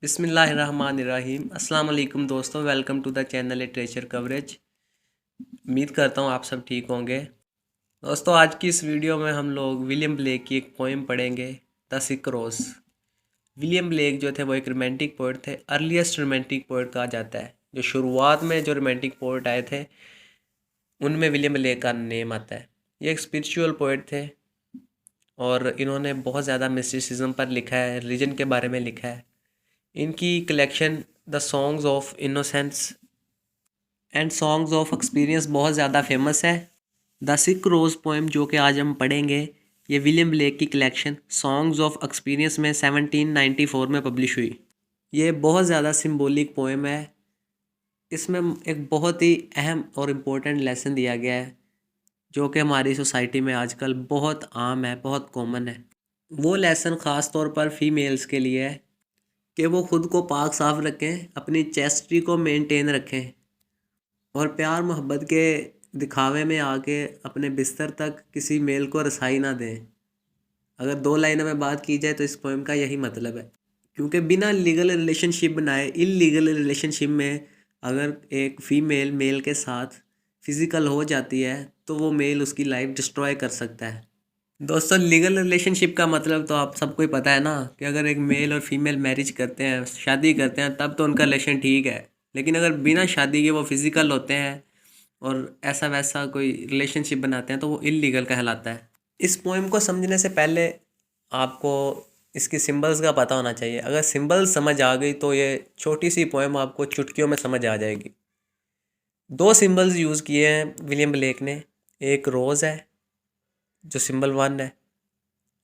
बिस्मिल्लाहिर्रहमानिर्रहीम। अस्सलाम वालेकुम दोस्तों, welcome to the channel literature coverage. उम्मीद करता हूँ आप सब ठीक होंगे। दोस्तों, आज की इस वीडियो में हम लोग विलियम ब्लेक की एक पोइम पढ़ेंगे, the sick rose. William Blake जो थे वो एक रोमांटिक पोइट थे, अर्लीस्ट रोमांटिक पोइट कहा जाता है। जो शुरुआत में जो रोमांटिक पोइट आए थे उनमें विलियम ब्लेक का नेम आता है। ये एक स्पिरिचुअल पोइट थे और इन्होंने बहुत ज़्यादा मिस्टिसिज्म पर लिखा है, रिलीजन के बारे में लिखा है। इनकी collection the songs of innocence and songs of experience बहुत ज़्यादा फेमस है। द सिक रोज़ पोएम जो कि आज हम पढ़ेंगे, ये विलियम ब्लेक की कलेक्शन सॉन्ग्स ऑफ एक्सपीरियंस में 1794 में पब्लिश हुई। ये बहुत ज़्यादा सिंबॉलिक पोएम है। इसमें एक बहुत ही अहम और इम्पोर्टेंट लेसन दिया गया है जो कि हमारी सोसाइटी में आजकल बहुत आम है, बहुत कॉमन है। वो लेसन ख़ास तौर पर फीमेल्स के लिए है कि वो खुद को पाक साफ रखें, अपनी चेस्टी को मेंटेन रखें और प्यार मोहब्बत के दिखावे में आके अपने बिस्तर तक किसी मेल को रसाई ना दें। अगर दो लाइनों में बात की जाए तो इस पोएम का यही मतलब है, क्योंकि बिना लीगल रिलेशनशिप बनाए इल्लीगल रिलेशनशिप में अगर एक फ़ीमेल मेल के साथ फिज़िकल हो जाती है तो वो मेल उसकी लाइफ डिस्ट्रॉय कर सकता है। दोस्तों, लीगल रिलेशनशिप का मतलब तो आप सबको ही पता है ना, कि अगर एक मेल और फीमेल मैरिज करते हैं, शादी करते हैं, तब तो उनका रिलेशन ठीक है। लेकिन अगर बिना शादी के वो फिज़िकल होते हैं और ऐसा वैसा कोई रिलेशनशिप बनाते हैं तो वो इल्लीगल कहलाता है। इस पोएम को समझने से पहले आपको इसकी सिंबल्स का पता होना चाहिए। अगर सिंबल्स समझ आ गई तो ये छोटी सी पोएम आपको चुटकियों में समझ आ जाएगी। दो सिंबल्स यूज़ किए हैं विलियम ब्लेक ने। एक रोज़ है जो सिंबल 1 है,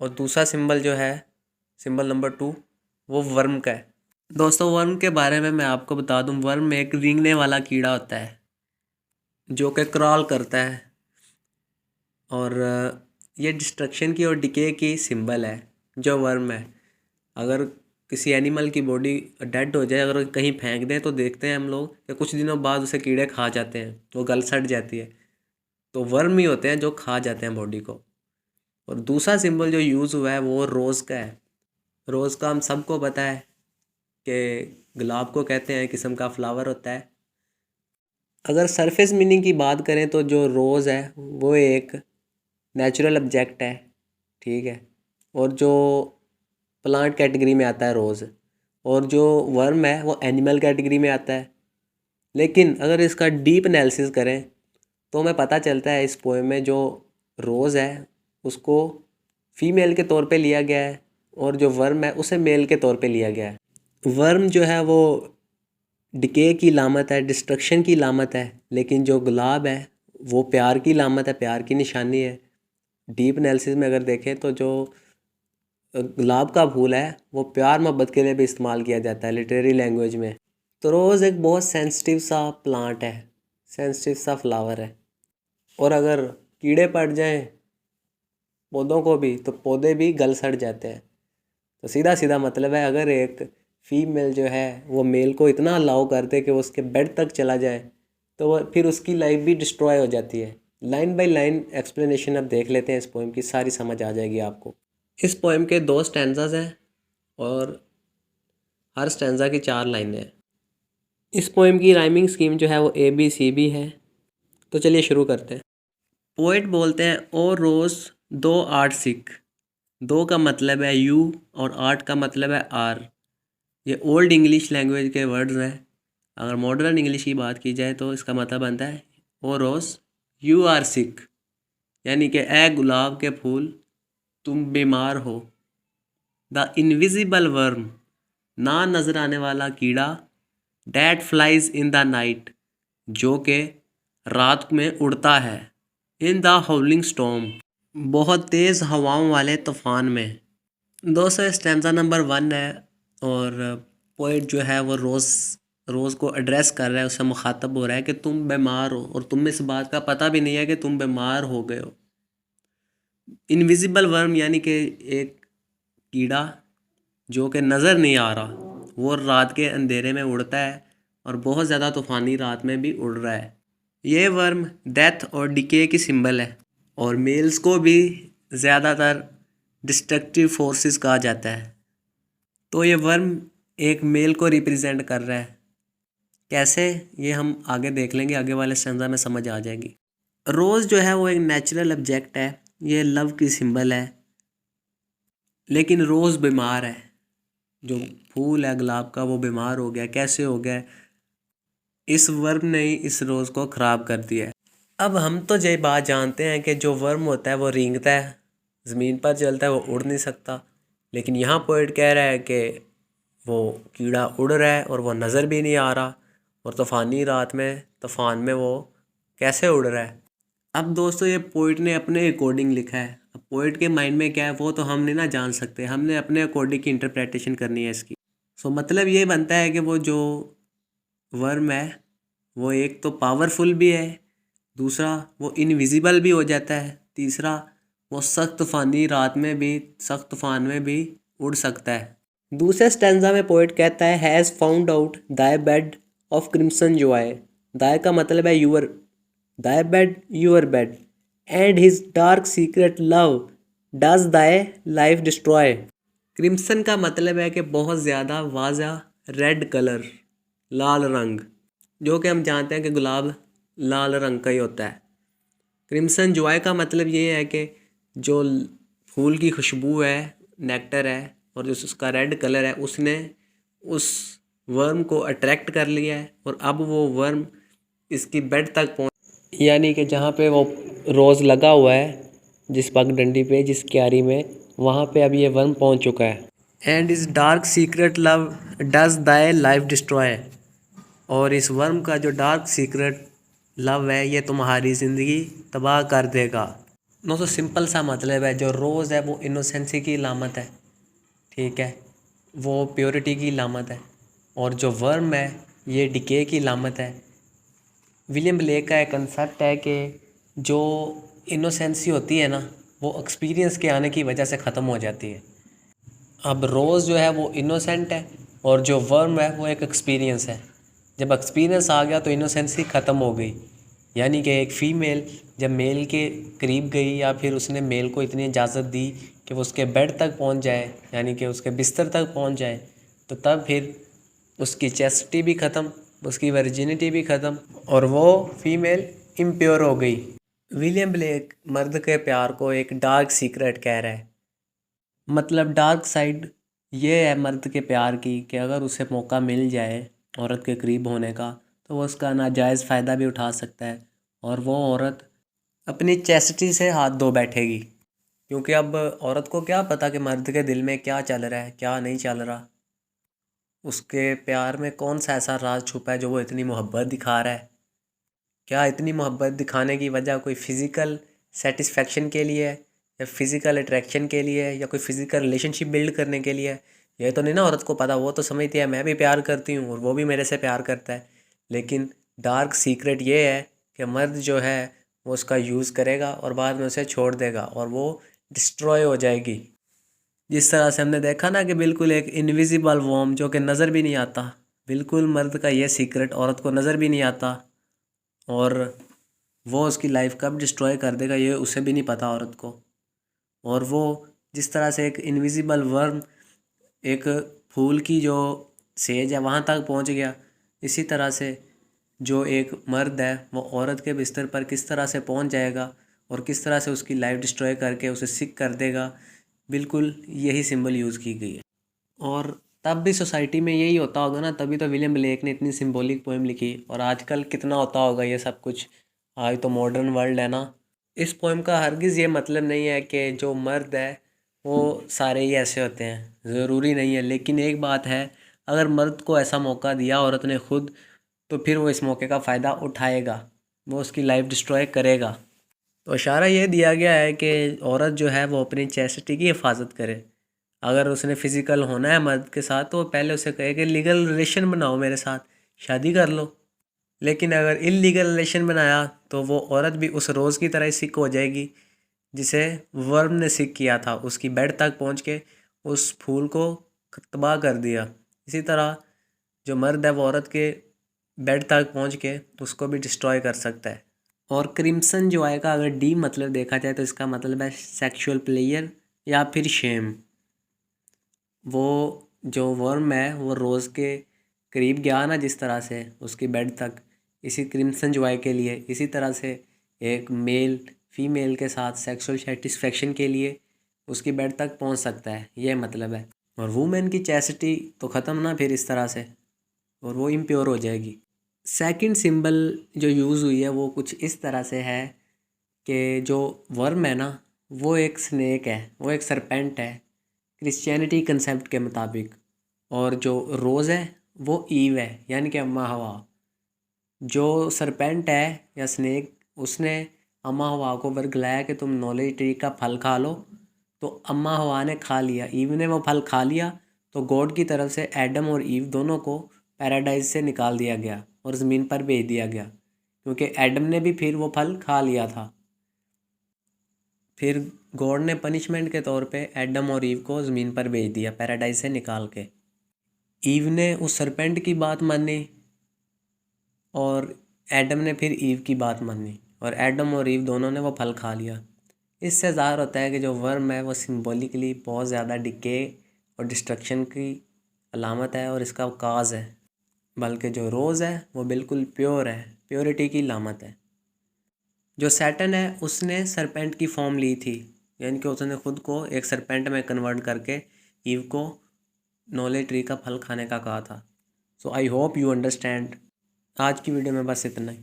और दूसरा सिंबल जो है सिंबल नंबर 2, वो वर्म का है। दोस्तों, वर्म के बारे में मैं आपको बता दूं, वर्म एक रेंगने वाला कीड़ा होता है जो कि क्रॉल करता है और ये डिस्ट्रक्शन की और डिके की सिंबल है। जो वर्म है, अगर किसी एनिमल की बॉडी डेड हो जाए, अगर कहीं फेंक दें तो देखते हैं हम लोग कि कुछ दिनों बाद उसे कीड़े खा जाते हैं, वो गल सड़ जाती है। तो वर्म ही होते हैं जो खा जाते हैं बॉडी को। और दूसरा सिंबल जो यूज़ हुआ है वो रोज़ का है। रोज़ का हम सबको पता है कि गुलाब को कहते हैं, किस्म का फ्लावर होता है। अगर सरफेस मीनिंग की बात करें तो जो रोज़ है वो एक नेचुरल ऑब्जेक्ट है, ठीक है, और जो प्लांट कैटेगरी में आता है रोज़, और जो वर्म है वो एनिमल कैटेगरी में आता है। लेकिन अगर इसका डीप एनालिसिस करें तो हमें पता चलता है इस पोएम में जो रोज़ है उसको फीमेल के तौर पे लिया गया है और जो वर्म है उसे मेल के तौर पे लिया गया है। वर्म जो है वो डिके की लामत है, डिस्ट्रक्शन की लामत है, लेकिन जो गुलाब है वो प्यार की लामत है, प्यार की निशानी है। डीप एनालिसिस में अगर देखें तो जो गुलाब का फूल है वो प्यार मोहब्बत के लिए भी इस्तेमाल किया जाता है लिटरेरी लैंग्वेज में। तो रोज़ एक बहुत सेंसिटिव सा प्लांट है, सेंसिटिव सा फ्लावर है, और अगर कीड़े पड़ जाएं पौधों को भी तो पौधे भी गल सड़ जाते हैं। तो सीधा सीधा मतलब है, अगर एक फीमेल जो है वो मेल को इतना अलाउ करते कि वो उसके बेड तक चला जाए तो वो फिर उसकी लाइफ भी डिस्ट्रॉय हो जाती है। लाइन बाय लाइन एक्सप्लेनेशन अब देख लेते हैं इस पोएम की, सारी समझ आ जाएगी आपको। इस पोएम के 2 स्टैंजाज हैं और हर स्टैंजा की 4 लाइनें हैं। इस पोएम की राइमिंग स्कीम जो है वो ABCB है। तो चलिए शुरू करते हैं। पोएट बोलते हैं, ओ रोज़ दो आर्ट सिक। दो का मतलब है यू और आर्ट का मतलब है आर। ये ओल्ड इंग्लिश लैंग्वेज के वर्ड्स हैं। अगर मॉडर्न इंग्लिश की बात की जाए तो इसका मतलब बनता है, ओ रोज़ यू आर सिक, यानी कि ए गुलाब के फूल तुम बीमार हो। द इनविजिबल वर्म, ना नज़र आने वाला कीड़ा, that flies in the night, जो कि रात में उड़ता है, इन द हाउलिंग स्टॉर्म, बहुत तेज़ हवाओं वाले तूफान में। दोस्तों, स्टैंजा नंबर 1 है और पोइट जो है वो रोज़ को एड्रेस कर रहा है, उससे मुखातब हो रहा है कि तुम बीमार हो और तुम्हें इस बात का पता भी नहीं है कि तुम बीमार हो गए हो। इनविजिबल वर्म यानी कि एक कीड़ा जो कि नज़र नहीं आ रहा, वो रात के अंधेरे में उड़ता है और बहुत ज़्यादा तूफ़ानी रात में भी उड़ रहा है। ये वर्म डेथ और डिके की सिंबल है और मेल्स को भी ज़्यादातर डिस्ट्रक्टिव फोर्सेस कहा जाता है। तो ये वर्म एक मेल को रिप्रेजेंट कर रहा है। कैसे, ये हम आगे देख लेंगे, आगे वाले स्टैंजा में समझ आ जाएगी। रोज़ जो है वो एक नेचुरल ऑब्जेक्ट है, ये लव की सिंबल है, लेकिन रोज़ बीमार है। जो फूल है गुलाब का वो बीमार हो गया। कैसे हो गया? इस वर्म ने ही इस रोज़ को ख़राब कर दिया है। अब हम तो ये बात जानते हैं कि जो वर्म होता है वो रेंगता है, ज़मीन पर चलता है, वो उड़ नहीं सकता। लेकिन यहाँ पोइट कह रहा है कि वो कीड़ा उड़ रहा है और वो नज़र भी नहीं आ रहा, और तूफ़ानी रात में तूफ़ान में वो कैसे उड़ रहा है। अब दोस्तों ये पोइट ने अपने अकॉर्डिंग लिखा है। अब पोइट के माइंड में क्या है वो तो हमने ना जान सकते, हमने अपने अकॉर्डिंग की इंटरप्रिटेशन करनी है इसकी। सो मतलब ये बनता है कि वो जो वर्म है वो एक तो पावरफुल भी है, दूसरा वो इनविजिबल भी हो जाता है, तीसरा वो सख्त तूफानी रात में भी, सख्त तूफान में भी उड़ सकता है। दूसरे स्टैंजा में पोइट कहता है has found out thy bed of crimson joy. Thy का मतलब है your, thy bed your bed, and his dark secret love does thy life destroy. Crimson का मतलब है कि बहुत ज़्यादा वाज़ा रेड कलर, लाल रंग, जो कि हम जानते हैं कि गुलाब लाल रंग का ही होता है। क्रिम्सन जॉय का मतलब ये है कि जो फूल की खुशबू है, नेक्टर है, और जो उसका रेड कलर है, उसने उस वर्म को अट्रैक्ट कर लिया है, और अब वो वर्म इसकी बेड तक पहुंच, यानी कि जहाँ पे वो रोज़ लगा हुआ है, जिस पगडंडी पे, जिस क्यारी में, वहाँ पे अब ये वर्म पहुँच चुका है। एंड इस dark secret love does thy life destroy. और इस वर्म का जो डार्क सीक्रेट लव है ये तुम्हारी ज़िंदगी तबाह कर देगा। नो तो सिंपल सा मतलब है, जो रोज़ है वो इनोसेंसी की लामत है, ठीक है, वो प्योरिटी की लामत है, और जो वर्म है ये डिके की लामत है। विलियम ब्लेक का एक कंसेप्ट है कि जो इनोसेंसी होती है ना वो एक्सपीरियंस के आने की वजह से ख़त्म हो जाती है। अब रोज़ जो है वो इनोसेंट है, और जो वर्म है वो एक एक्सपीरियंस है। जब एक्सपीरियंस आ गया तो इनोसेंसी ख़त्म हो गई। यानी कि एक फ़ीमेल जब मेल के करीब गई, या फिर उसने मेल को इतनी इजाज़त दी कि वो उसके बेड तक पहुंच जाए, यानी कि उसके बिस्तर तक पहुंच जाए, तो तब फिर उसकी चेस्टिटी भी ख़त्म, उसकी वर्जिनिटी भी ख़त्म, और वो फीमेल इम्प्योर हो गई। विलियम ब्लेक मर्द के प्यार को एक डार्क सीक्रेट कह रहा है। मतलब डार्क साइड ये है मर्द के प्यार की कि अगर उसे मौका मिल जाए औरत के करीब होने का, तो वो उसका नाजायज़ फ़ायदा भी उठा सकता है, और वो औरत अपनी चैसिटी से हाथ धो बैठेगी। क्योंकि अब औरत को क्या पता कि मर्द के दिल में क्या चल रहा है, क्या नहीं चल रहा, उसके प्यार में कौन सा ऐसा राज छुपा है जो वो इतनी मोहब्बत दिखा रहा है। क्या इतनी मोहब्बत दिखाने की वजह कोई फ़िज़िकल सेटिस्फेक्शन के लिए है, या फिज़िकल अट्रैक्शन के लिए है, या कोई फ़िज़िकल रिलेशनशिप बिल्ड करने के लिए है? ये तो नहीं ना औरत को पता। वो तो समझती है मैं भी प्यार करती हूँ और वो भी मेरे से प्यार करता है। लेकिन डार्क सीक्रेट ये है कि मर्द जो है वो उसका यूज़ करेगा और बाद में उसे छोड़ देगा, और वो डिस्ट्रॉय हो जाएगी। जिस तरह से हमने देखा ना कि बिल्कुल एक इनविजिबल वॉर्म जो कि नज़र भी नहीं आता, बिल्कुल मर्द का ये सीक्रेट औरत को नज़र भी नहीं आता, और वो उसकी लाइफ कब डिस्ट्रॉय कर देगा ये उसे भी नहीं पता औरत को। और वो जिस तरह से एक इनविजिबल वर्म एक फूल की जो सेज है वहाँ तक पहुँच गया, इसी तरह से जो एक मर्द है वो औरत के बिस्तर पर किस तरह से पहुँच जाएगा और किस तरह से उसकी लाइफ डिस्ट्रॉय करके उसे सिक कर देगा, बिल्कुल यही सिंबल यूज़ की गई है। और तब भी सोसाइटी में यही होता होगा ना, तभी तो विलियम ब्लेक ने इतनी सिंबॉलिक पोएम लिखी। और आजकल कितना होता होगा ये सब कुछ, आज तो मॉडर्न वर्ल्ड है ना। इस पोएम का हरगिज़ ये मतलब नहीं है कि जो मर्द है वो सारे ही ऐसे होते हैं, ज़रूरी नहीं है। लेकिन एक बात है, अगर मर्द को ऐसा मौका दिया औरत ने खुद, तो फिर वो इस मौके का फ़ायदा उठाएगा, वो उसकी लाइफ डिस्ट्रॉय करेगा। तो इशारा ये दिया गया है कि औरत जो है वो अपनी चैसिटी की हिफाजत करे। अगर उसने फिज़िकल होना है मर्द के साथ तो पहले उसे कहे कि लीगल रिलेशन बनाओ मेरे साथ, शादी कर लो। लेकिन अगर इल्लीगल रिलेशन बनाया तो वो औरत भी उस रोज़ की तरह ही सिक हो जाएगी जिसे वर्म ने सिक किया था, उसकी बेड तक पहुंच के उस फूल को तबाह कर दिया। इसी तरह जो मर्द है वो औरत के बेड तक पहुंच के उसको भी डिस्ट्रॉय कर सकता है। और क्रिम्सन जो आएगा, अगर डी मतलब देखा जाए तो इसका मतलब है सेक्सुअल प्लेयर या फिर शेम। वो जो वर्म है वो रोज़ के करीब गया ना, जिस तरह से उसकी बेड तक, इसी क्रिम्सन जॉय के लिए, इसी तरह से एक मेल फीमेल के साथ सेक्सुअल सेटिस्फेक्शन के लिए उसकी बेड तक पहुंच सकता है, ये मतलब है। और वुमेन की चैसिटी तो ख़त्म ना फिर इस तरह से, और वो इम्प्योर हो जाएगी। सेकंड सिंबल जो यूज़ हुई है वो कुछ इस तरह से है कि जो वर्म है ना वो एक स्नेक है, वो एक सरपेंट है क्रिश्चियनिटी कंसेप्ट के मुताबिक। और जो रोज़ है वो ईव है, यानी कि अम्मा हवा। जो सरपेंट है या स्नेक, उसने अम्मा हवा को वर्गलाया कि तुम नॉलेज ट्री का फल खा लो, तो अम्मा हवा ने खा लिया, ईव ने वो फल खा लिया। तो गॉड की तरफ से एडम और ईव दोनों को पैराडाइज से निकाल दिया गया और ज़मीन पर भेज दिया गया, क्योंकि एडम ने भी फिर वो फल खा लिया था। फिर गॉड ने पनिशमेंट के तौर पे एडम और ईव को ज़मीन पर भेज दिया पैराडाइज से निकाल के। ईव ने उस सरपेंट की बात मानी और एडम ने फिर ईव की बात मानी, और एडम और ईव दोनों ने वो फल खा लिया। इससे ज़ाहिर होता है कि जो वर्म है वो सिंबॉलिकली बहुत ज़्यादा डिके और डिस्ट्रक्शन की अलामत है और इसका काज है। बल्कि जो रोज़ है वो बिल्कुल प्योर है, प्योरिटी की अलामत है। जो सैटर्न है उसने सरपेंट की फॉर्म ली थी, यानी कि उसने खुद को एक सरपेंट में कन्वर्ट करके ईव को नॉलेज ट्री का फल खाने का कहा था। सो आई होप यू अंडरस्टैंड। आज की वीडियो में बस इतना ही।